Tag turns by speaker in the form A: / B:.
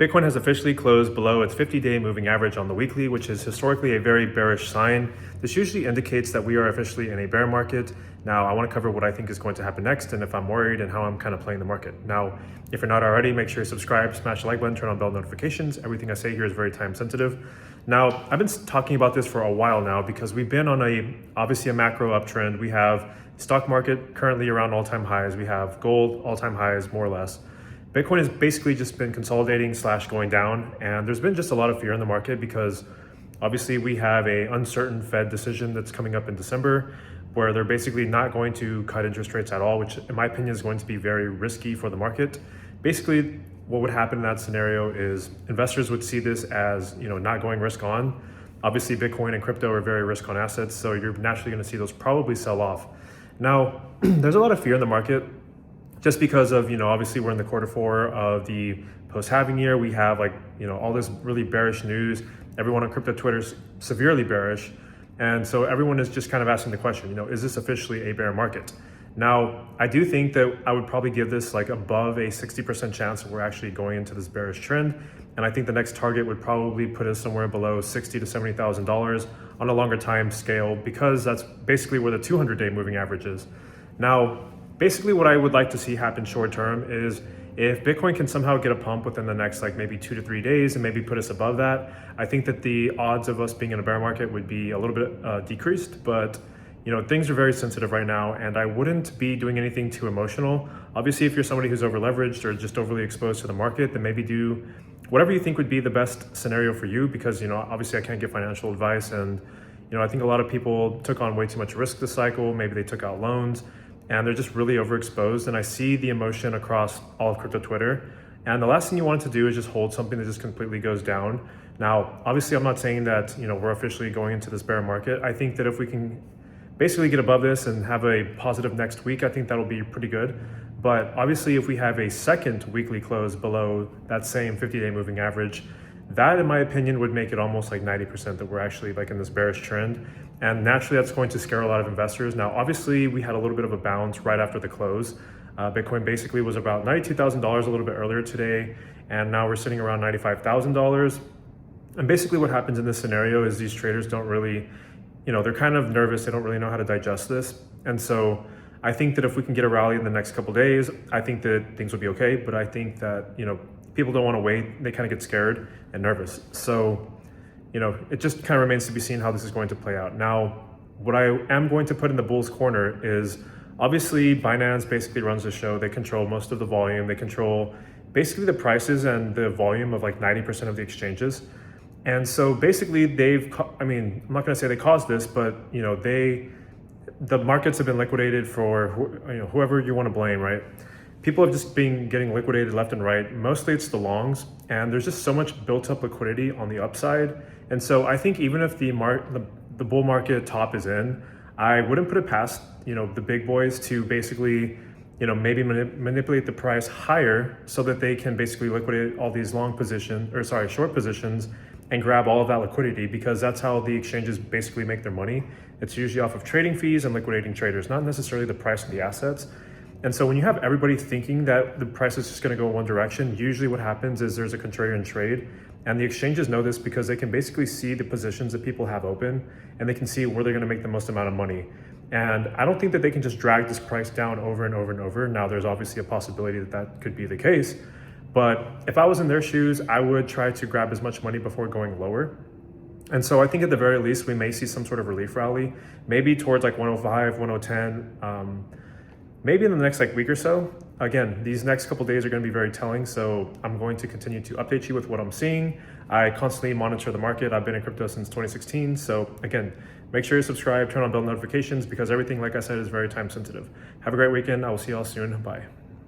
A: Bitcoin has officially closed below its 50-day moving average on the weekly, which is historically a very bearish sign. This usually indicates that we are officially in a bear market. Now, I want to cover what I think is going to happen next and if I'm worried and how I'm kind of playing the market. Now, if you're not already, make sure you subscribe, smash the like button, turn on bell notifications. Everything I say here is very time sensitive. Now, I've been talking about this for a while now because we've been on obviously a macro uptrend. We have stock market currently around all-time highs. We have gold all-time highs, more or less. Bitcoin has basically just been consolidating / going down, and there's been just a lot of fear in the market because obviously we have an uncertain Fed decision that's coming up in December where they're basically not going to cut interest rates at all, which in my opinion is going to be very risky for the market. Basically, what would happen in that scenario is investors would see this as, not going risk on. Obviously, Bitcoin and crypto are very risk on assets, so you're naturally going to see those probably sell off. Now, there's a lot of fear in the market just because of, obviously we're in the Q4 of the post-halving year. We have all this really bearish news. Everyone on crypto Twitter is severely bearish. And so everyone is just kind of asking the question, is this officially a bear market? Now, I do think that I would probably give this above a 60% chance that we're actually going into this bearish trend. And I think the next target would probably put us somewhere below $60,000 to $70,000 on a longer time scale, because that's basically where the 200-day moving average is. Now, basically what I would like to see happen short term is if Bitcoin can somehow get a pump within the next maybe 2 to 3 days and maybe put us above that, I think that the odds of us being in a bear market would be a little bit decreased. But things are very sensitive right now, and I wouldn't be doing anything too emotional. Obviously, if you're somebody who's over leveraged or just overly exposed to the market, then maybe do whatever you think would be the best scenario for you, because obviously I can't give financial advice, and I think a lot of people took on way too much risk this cycle. Maybe they took out loans and they're just really overexposed. And I see the emotion across all of crypto Twitter. And the last thing you want to do is just hold something that just completely goes down. Now, obviously, I'm not saying that, we're officially going into this bear market. I think that if we can basically get above this and have a positive next week, I think that'll be pretty good. But obviously, if we have a second weekly close below that same 50-day moving average, that, in my opinion, would make it almost 90% that we're actually in this bearish trend. And naturally, that's going to scare a lot of investors. Now, obviously, we had a little bit of a bounce right after the close. Bitcoin basically was about $92,000 a little bit earlier today, and now we're sitting around $95,000. And basically what happens in this scenario is these traders don't really, they're kind of nervous. They don't really know how to digest this. And so I think that if we can get a rally in the next couple of days, I think that things will be okay. But I think that, people don't want to wait. They kind of get scared and nervous. So, it just kind of remains to be seen how this is going to play out. Now, what I am going to put in the bull's corner is obviously Binance basically runs the show. They control most of the volume. They control basically the prices and the volume of 90% of the exchanges. And so basically I'm not going to say they caused this, but the markets have been liquidated for whoever you want to blame, right? People have just been getting liquidated left and right. Mostly it's the longs, and there's just so much built up liquidity on the upside. And so I think even if the bull market top is in, I wouldn't put it past, the big boys to basically, maybe manipulate the price higher so that they can basically liquidate all these short positions and grab all of that liquidity, because that's how the exchanges basically make their money. It's usually off of trading fees and liquidating traders, not necessarily the price of the assets. And so when you have everybody thinking that the price is just going to go one direction, usually what happens is there's a contrarian trade. And the exchanges know this because they can basically see the positions that people have open, and they can see where they're going to make the most amount of money. And I don't think that they can just drag this price down over and over and over. Now, there's obviously a possibility that that could be the case. But if I was in their shoes, I would try to grab as much money before going lower. And so I think at the very least, we may see some sort of relief rally, maybe towards 105, 110, maybe in the next week or so. Again, these next couple days are going to be very telling, so I'm going to continue to update you with what I'm seeing. I constantly monitor the market. I've been in crypto since 2016. So again, make sure you subscribe, turn on bell notifications, because everything, like I said, is very time sensitive. Have a great weekend. I will see y'all soon. Bye.